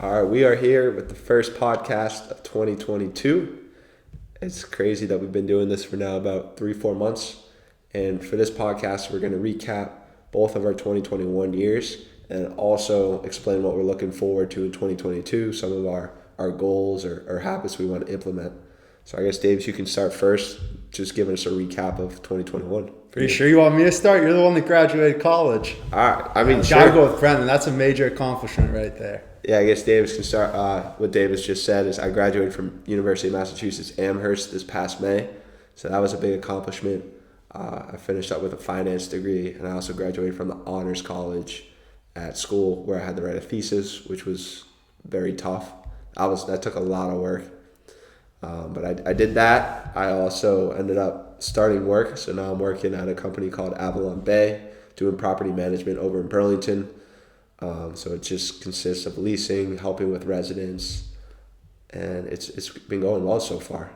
All right, we are here with the first podcast of 2022. It's crazy that we've been doing this for now about 3-4 months. And for this podcast, we're going to recap both of our 2021 years and also explain what we're looking forward to in 2022, some of our goals or habits we want to implement. So I guess, Davis, you can start first, just giving us a recap of 2021. Are you sure you want me to start? You're the one that graduated college. All right, I mean, Gotta sure. go with Brendan. That's a major accomplishment right there. Yeah, I guess Davis can start. What Davis just said is I graduated from University of Massachusetts Amherst this past May, so that was a big accomplishment. I finished up with a finance degree, and I also graduated from the honors college at school where I had to write a thesis, which was very tough. That took a lot of work, but I did that. I also ended up starting work, so now I'm working at a company called Avalon Bay, doing property management over in Burlington. So it just consists of leasing, helping with residents, and it's been going well so far.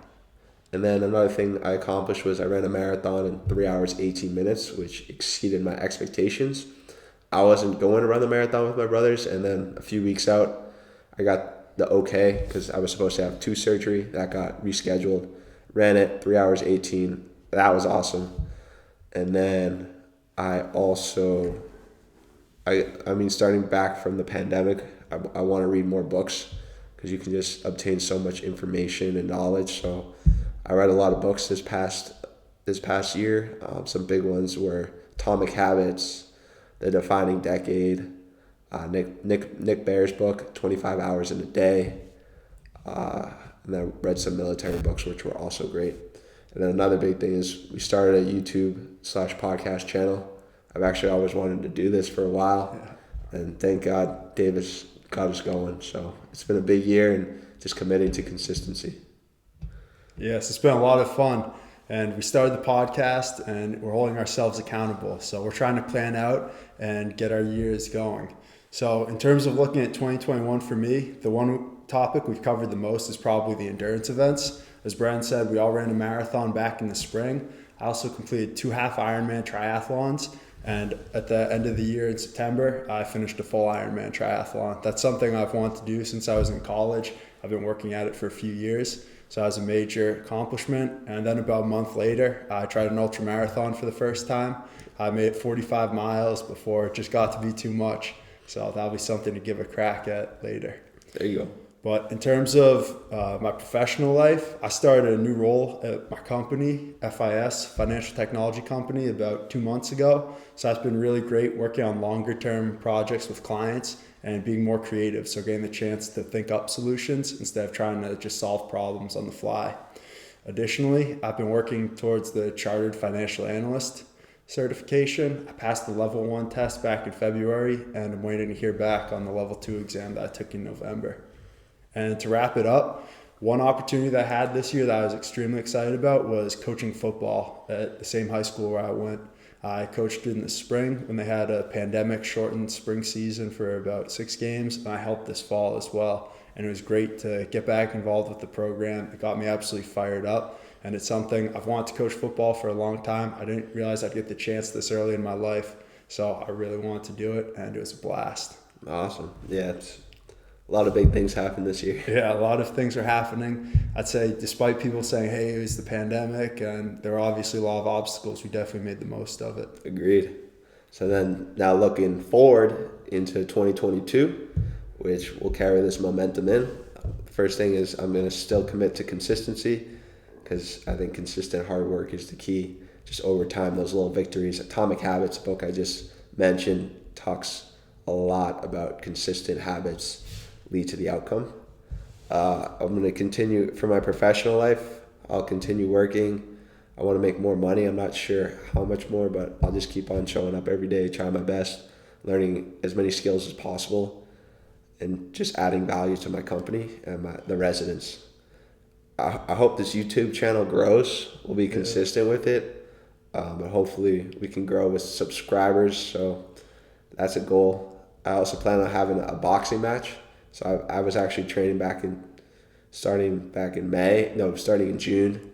And then another thing I accomplished was I ran a marathon in 3 hours 18 minutes, which exceeded my expectations. I wasn't going to run the marathon with my brothers, and then a few weeks out, I got the okay because I was supposed to have 2 surgery that got rescheduled. Ran it 3 hours 18. That was awesome. And then I also. I mean, starting back from the pandemic, I want to read more books because you can just obtain so much information and knowledge. So I read a lot of books this past year. Some big ones were Atomic Habits, The Defining Decade, Nick Bare's book, 25 Hours in a Day, and I read some military books, which were also great. And then another big thing is we started a YouTube/podcast channel. I've actually always wanted to do this for a while, and thank God Davis got us going. So it's been a big year and just committing to consistency. Yes, it's been a lot of fun. And we started the podcast and we're holding ourselves accountable. So we're trying to plan out and get our years going. So in terms of looking at 2021 for me, the one topic we've covered the most is probably the endurance events. As Brian said, we all ran a marathon back in the spring. I also completed 2 half Ironman triathlons. And at the end of the year in September, I finished a full Ironman triathlon. That's something I've wanted to do since I was in college. I've been working at it for a few years. So that was a major accomplishment. And then about a month later, I tried an ultra marathon for the first time. I made it 45 miles before it just got to be too much. So that'll be something to give a crack at later. There you go. But in terms of my professional life, I started a new role at my company, FIS, Financial Technology Company, about 2 months ago. So that's been really great working on longer term projects with clients and being more creative. So getting the chance to think up solutions instead of trying to just solve problems on the fly. Additionally, I've been working towards the Chartered Financial Analyst certification. I passed the level 1 test back in February, and I'm waiting to hear back on the level 2 exam that I took in November. And to wrap it up, one opportunity that I had this year that I was extremely excited about was coaching football at the same high school where I went. I coached in the spring when they had a pandemic shortened spring season for about 6 games, and I helped this fall as well. And it was great to get back involved with the program. It got me absolutely fired up, and it's something I've wanted to coach football for a long time. I didn't realize I'd get the chance this early in my life, so I really wanted to do it, and it was a blast. Awesome. Yeah, it's a lot of big things happened this year. Yeah, a lot of things are happening. I'd say despite people saying, hey, it was the pandemic and there are obviously a lot of obstacles, we definitely made the most of it. Agreed. So then now looking forward into 2022, which will carry this momentum in. First thing is I'm going to still commit to consistency because I think consistent hard work is the key. Just over time, those little victories. Atomic Habits, a book I just mentioned, talks a lot about consistent habits lead to the outcome. I'm going to continue for my professional life. I'll continue working. I want to make more money. I'm not sure how much more, but I'll just keep on showing up every day, trying my best, learning as many skills as possible, and just adding value to my company and the residents. I hope this YouTube channel grows. We'll be consistent with it, but hopefully we can grow with subscribers. So that's a goal. I also plan on having a boxing match. So I was actually training starting in June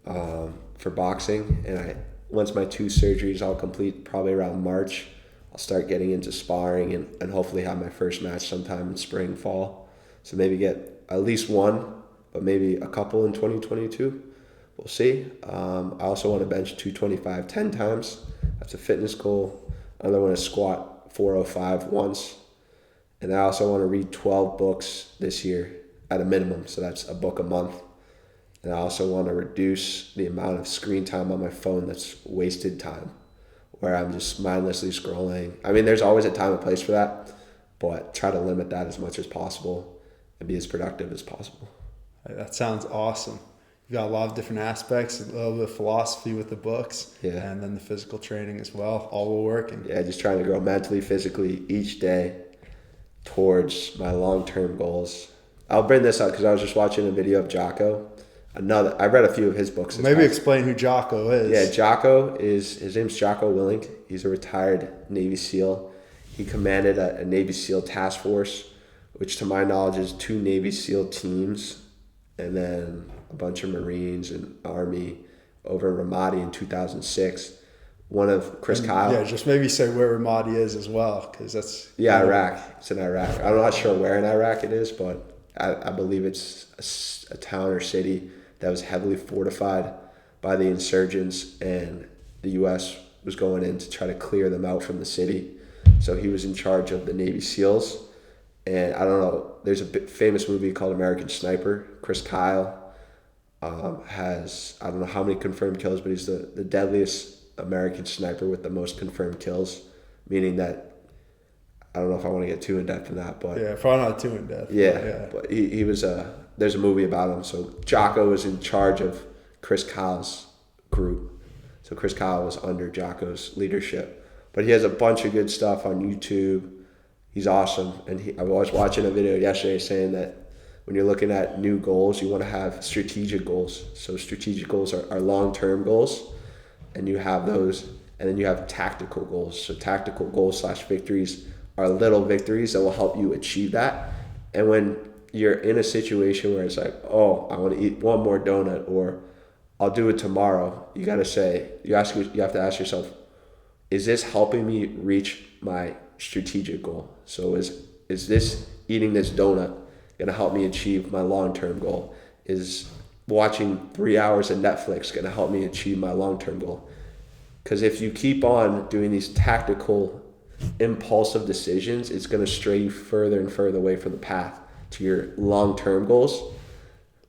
for boxing. And once my 2 surgeries, I'll complete probably around March I'll start getting into sparring and hopefully have my first match sometime in spring, fall. So maybe get at least one, but maybe a couple in 2022. We'll see. I also want to bench 225 10 times. That's a fitness goal. I want to squat 405 once. And I also want to read 12 books this year at a minimum. So that's a book a month. And I also want to reduce the amount of screen time on my phone that's wasted time, where I'm just mindlessly scrolling. I mean, there's always a time and place for that, but try to limit that as much as possible and be as productive as possible. That sounds awesome. You got a lot of different aspects, a little bit of philosophy with the books, Yeah. and then the physical training as well, all will work. And Yeah, just trying to grow mentally, physically each day towards my long-term goals. I'll bring this up because I was just watching a video of Jocko. I read a few of his books. maybe explain who Jocko is. Yeah, Jocko his name's Jocko Willink. He's a retired Navy SEAL. He commanded a Navy SEAL task force, which to my knowledge is 2 Navy SEAL teams, and then a bunch of Marines and Army over in Ramadi in 2006. One of Chris Kyle. Yeah, just maybe say where Ramadi is as well, because that's... Yeah, Iraq. It's in Iraq. I'm not sure where in Iraq it is, but I believe it's a town or city that was heavily fortified by the insurgents, and the U.S. was going in to try to clear them out from the city. So he was in charge of the Navy SEALs. And I don't know, there's a famous movie called American Sniper. Chris Kyle has, I don't know how many confirmed kills, but he's the deadliest American sniper with the most confirmed kills, meaning that, I don't know if I want to get too in depth in that, but Yeah, probably not too in depth. yeah, but he was there's a movie about him. So Jocko was in charge of Chris Kyle's group. So Chris Kyle was under Jocko's leadership. But he has a bunch of good stuff on YouTube. He's awesome. And I was watching a video yesterday saying that when you're looking at new goals, you want to have strategic goals. So strategic goals are long-term goals, and you have those. And then you have tactical goals. So tactical goals / victories are little victories that will help you achieve that. And when you're in a situation where it's like, oh, I want to eat one more donut, or I'll do it tomorrow, you got to say, you have to ask yourself, is this helping me reach my strategic goal? So is this eating this donut going to help me achieve my long-term goal? Is watching 3 hours of Netflix going to help me achieve my long-term goal? Because if you keep on doing these tactical, impulsive decisions, it's going to stray you further and further away from the path to your long-term goals.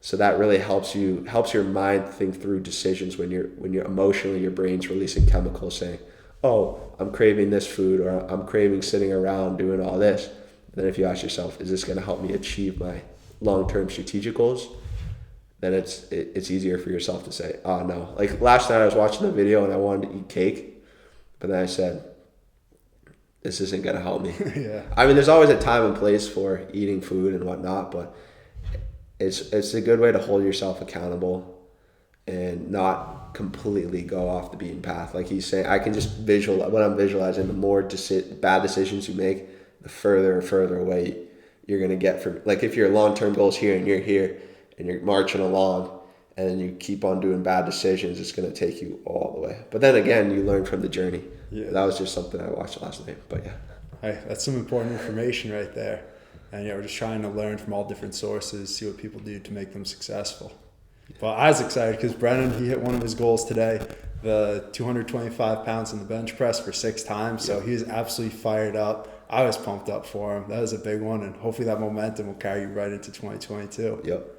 So that really helps your mind think through decisions when you're emotionally, your brain's releasing chemicals saying, oh, I'm craving this food, or I'm craving sitting around doing all this. And then if you ask yourself, is this going to help me achieve my long-term strategic goals? Then it's easier for yourself to say, oh no. Like last night I was watching the video and I wanted to eat cake, but then I said, this isn't going to help me. Yeah. I mean, there's always a time and place for eating food and whatnot, but it's a good way to hold yourself accountable and not completely go off the beaten path. Like he's saying, I can just when I'm visualizing, the more bad decisions you make, the further and further away you're going to get from, like if your long-term goal is here and you're here and you're marching along and then you keep on doing bad decisions, it's going to take you all the way. But then again, you learn from the journey. Yeah. That was just something I watched last night, but yeah. Hey, that's some important information right there. And we're just trying to learn from all different sources, see what people do to make them successful. But I was excited because Brennan, he hit one of his goals today, the 225 pounds in the bench press for 6 times. So he was absolutely fired up. I was pumped up for him. That was a big one, and hopefully that momentum will carry you right into 2022. Yep.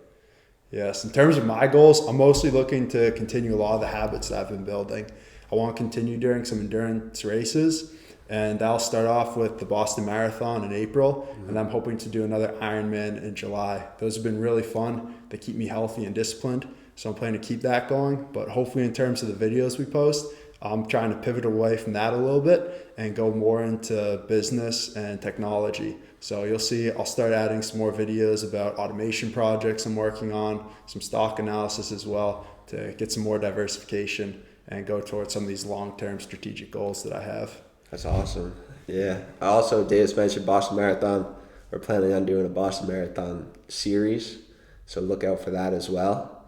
Yes, in terms of my goals, I'm mostly looking to continue a lot of the habits that I've been building. I want to continue doing some endurance races, and I'll start off with the Boston Marathon in April, and I'm hoping to do another Ironman in July. Those have been really fun. They keep me healthy and disciplined, so I'm planning to keep that going. But hopefully in terms of the videos we post, I'm trying to pivot away from that a little bit and go more into business and technology. So you'll see I'll start adding some more videos about automation projects I'm working on, some stock analysis as well, to get some more diversification and go towards some of these long-term strategic goals that I have. That's awesome. Yeah. I also, Davis mentioned Boston Marathon. We're planning on doing a Boston Marathon series, so look out for that as well.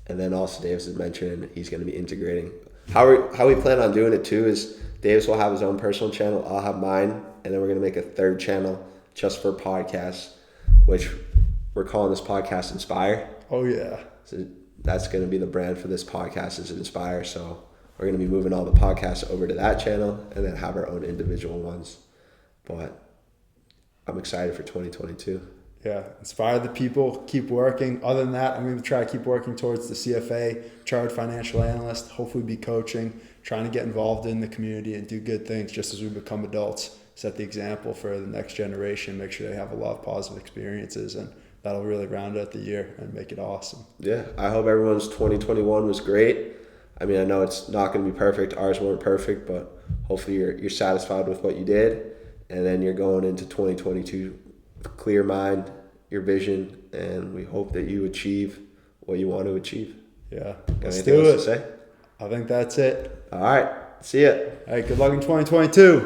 And then also Davis is mentioning he's going to be integrating How we plan on doing it too is Davis will have his own personal channel. I'll have mine, and then we're gonna make a third channel just for podcasts, which we're calling this podcast Inspire. Oh yeah. So that's gonna be the brand for this podcast is Inspire. So we're gonna be moving all the podcasts over to that channel, and then have our own individual ones. But I'm excited for 2022. Yeah, inspire the people, keep working. Other than that, I'm going to try to keep working towards the CFA, chartered financial analyst, hopefully be coaching, trying to get involved in the community and do good things just as we become adults, set the example for the next generation, make sure they have a lot of positive experiences, and that'll really round out the year and make it awesome. Yeah, I hope everyone's 2021 was great. I mean, I know it's not going to be perfect. Ours weren't perfect, but hopefully you're satisfied with what you did. And then you're going into 2022 with a clear mind, your vision, and we hope that you achieve what you want to achieve. Yeah, Got let's anything do else it. to say? I think that's it. All right, see ya. Hey, good luck in 2022.